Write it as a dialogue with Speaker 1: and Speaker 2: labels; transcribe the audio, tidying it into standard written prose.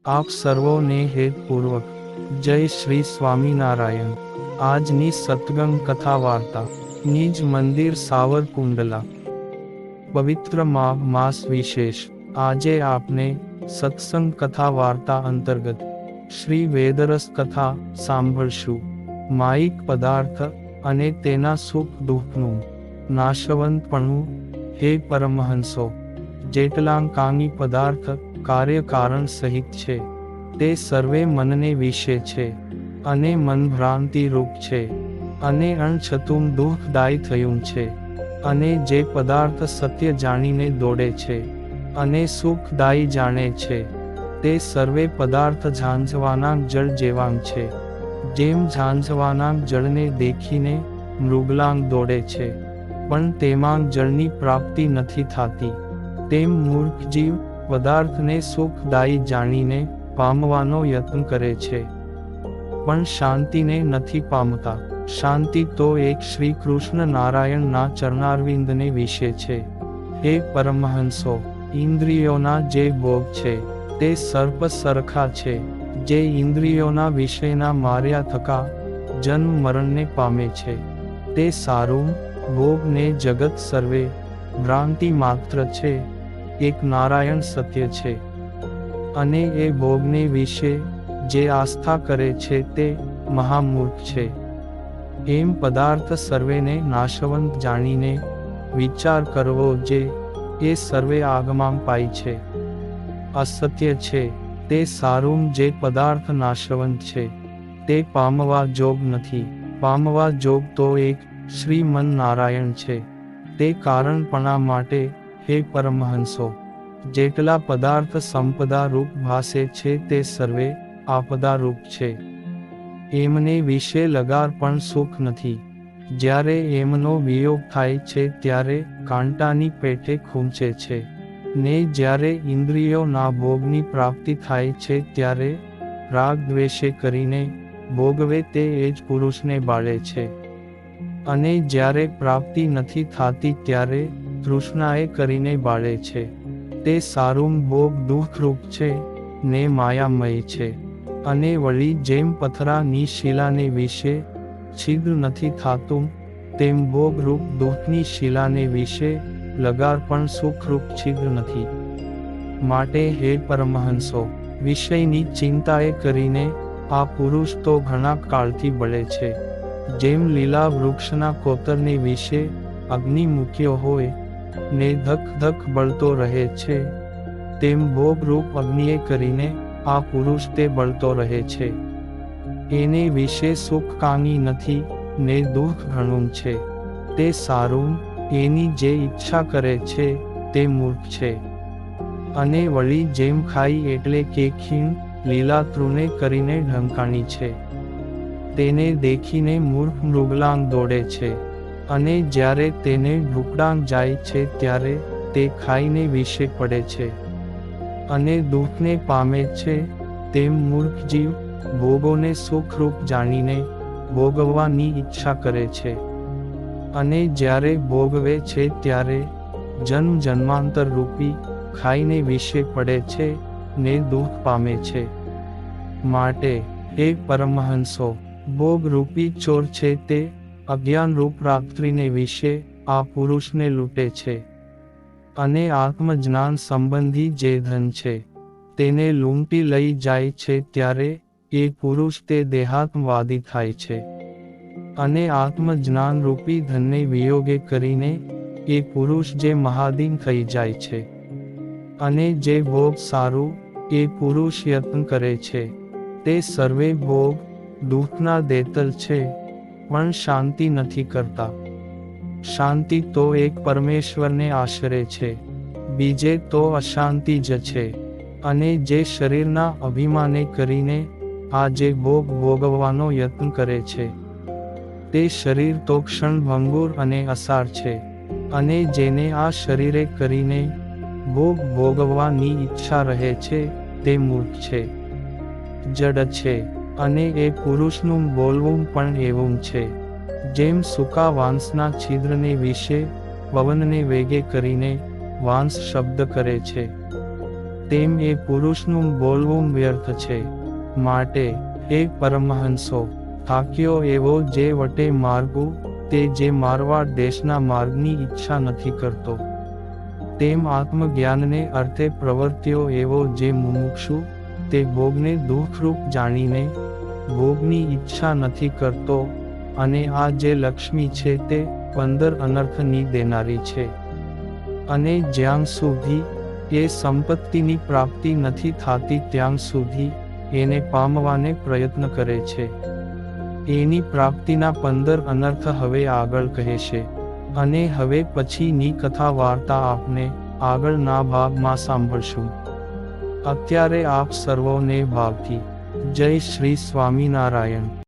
Speaker 1: આપ સર્વોને હેતપૂર્વક જય શ્રી સ્વામિનારાયણ। આજની સત્સંગ કથા વાર્તા નિજ મંદિર સાવરકુંડલા। પવિત્ર માઘ માસ વિશેષ। આજે આપને સત્સંગ કથા વાર્તા અંતર્ગત શ્રી વેદરસ કથા સાંભળશું। માયિક પદાર્થ અને તેના સુખ દુઃખનું નાશવંતપણું। હે પરમહંસો, જેટલાંકાંગી પદાર્થ કાર્યકારણ સહિત છે તે સર્વે મનને વિશે છે અને મન ભ્રાંતિ રૂપ છે અને અણછતું દુઃખદાયી થયું છે। અને જે પદાર્થ સત્ય જાણીને દોડે છે અને સુખદાયી જાણે છે તે સર્વે પદાર્થ ઝાંઝવાના જળ જેવાં છે। જેમ ઝાંઝવાના જળને દેખીને મૃગલાંગ દોડે છે પણ તેમાં જળની પ્રાપ્તિ નથી થતી, તેમ મૂર્ખ જીવ પદાર્થને સુખદાયી જાણીને પામવાનો યત્ન કરે છે પણ શાંતિને નથી પામતા। શાંતિ તો એક શ્રી કૃષ્ણ નારાયણના ચરણારવિંદને વિશે છે। હે પરમહંસો, ઇન્દ્રિયોના જે ભોગ છે તે સર્પ સરખા છે, જે ઇન્દ્રિયોના વિષયના માર્યા થકા જન્મ મરણને પામે છે તે સારું ભોગ ને જગત સર્વે ભ્રાંતિ માત્ર છે, એક નારાયણ સત્ય છે। અને એ ભોગને વિશે જે આસ્થા કરે છે તે મહામૂર્ખ છે। એમ પદાર્થ સર્વેને નાશવંત જાણીને વિચાર કરવો જે એ સર્વે આગમાં પાય છે, અસત્ય છે તે સારું જે પદાર્થ નાશવંત છે તે પામવા જોગ નથી। પામવા જોગ તો એક શ્રીમન નારાયણ છે। તે કારણપણા માટે હે પરમહંસો, જેટલા પદાર્થ સંપદા રૂપ ભાસે છે તે સર્વે આપદા રૂપ છે। એમને વિશે લગાર પણ સુખ નથી। જ્યારે એમનો વિયોગ થાય છે ત્યારે કાંટાની પેઠે ખૂંચે છે, ને જ્યારે ઇન્દ્રિયોના ભોગની પ્રાપ્તિ થાય છે ત્યારે રાગ દ્વેષે કરીને ભોગવે તે એ જ પુરુષને બાળે છે। અને જ્યારે પ્રાપ્તિ નથી થતી ત્યારે તૃષ્ણાએ કરીને બાળે છે। તે સારું ભોગ દુઃખરૂપ છે ને માયામય છે। અને વળી જેમ પથરાની શિલાને વિશે છિદ્ર નથી થાતું, તેમ ભોગરૂપ દુઃખની શિલાને વિશે લગાર પણ સુખરૂપ છિદ્ર નથી। માટે હે પરમહંસો, વિષયની ચિંતાએ કરીને આ પુરુષ તો ઘણા કાળથી બળે છે। જેમ લીલા વૃક્ષના કોતરને વિશે અગ્નિ મૂક્યો હોય ને ધક ધક બળતો રહે છે, તેમ ભોગરૂપ અગ્નિએ કરીને આ પુરુષ તે બળતો રહે છે। એને વિશે સુખ કાંગી નથી ને દુઃખ ઘણું છે, તે સારું એની જે ઈચ્છા કરે છે તે મૂર્ખ છે। અને વળી જેમ ખાઈ એટલે કે ખીણ લીલા તૃણે કરીને ઢંકાણી છે, તેને દેખીને મૂર્ખ મૃગલાંગ દોડે છે અને જ્યારે તેને ઢુકડાંગ જાય છે ત્યારે તે ખાઈને વિશે પડે છે અને દુઃખને પામે છે। તેમ મૂર્ખ જીવ ભોગોને સુખરૂપ જાણીને ભોગવવાની ઈચ્છા કરે છે અને જ્યારે ભોગવે છે ત્યારે જન્મ જન્માંતર રૂપી ખાઈને વિશે પડે છે ને દુઃખ પામે છે। માટે હે પરમહંસો, ભોગરૂપી ચોર છે તે અજ્ઞાનરૂપ રાત્રિને વિશે આ પુરુષને લૂંટે છે। અને આત્મજ્ઞાન સંબંધી જે ધન છે તેને લૂંટી લઈ જાય છે ત્યારે એ પુરુષ તે દેહાત્મવાદી થાય છે। અને આત્મજ્ઞાન રૂપી ધનને વિયોગે કરીને એ પુરુષ જે મહાદીન થઈ જાય છે। અને જે ભોગ સારું એ પુરુષ યત્ન કરે છે તે સર્વે ભોગ દુઃખના દેતલ છે પણ શાંતિ નથી કરતા। શાંતિ તો એક પરમેશ્વરને આશરે છે, બીજે તો અશાંતિ જ છે। અને જે શરીરના અભિમાને કરીને આ જે ભોગ ભોગવવાનો યત્ન કરે છે તે શરીર તો ક્ષણભંગુર અને અસાર છે। અને જેને આ શરીરે કરીને ભોગ ભોગવવાની ઈચ્છા રહે છે તે મૂર્ખ છે, જડ છે। અને એ પુરુષનું બોલવું પણ એવું છે જેમ સૂકા વાંસના છિદ્રને વિશે પવનને વેગે કરીને વાંસ શબ્દ કરે છે, તેમ એ પુરુષનું બોલવું વ્યર્થ છે. માટે હે પરમહંસો, થાક્યો એવો જે વટે માર્ગુ, તે જે મારવાડ દેશના માર્ગની ઈચ્છા નથી કરતો, તેમ આત્મજ્ઞાનને અર્થે પ્રવર્ત્યો એવો જે મુમુક્ષુ, તે ભોગને દુઃખરૂપ જાણીને ભોગની ઈચ્છા નથી કરતો, અને આ જે લક્ષ્મી છે તે 15 અનર્થની દેનારી છે. અને જ્યાં સુધી એ સંપત્તિની પ્રાપ્તિ નથી થતી ત્યાં સુધી એને પામવાને પ્રયત્ન કરે છે. એની પ્રાપ્તિના 15 અનર્થ હવે આગળ કહેશે. અને હવે પછીની કથા વાર્તા આપને આગળના ભાગમાં સાંભળશું. અત્યારે આપ સર્વોને ભાવથી જય શ્રી સ્વામિનારાયણ.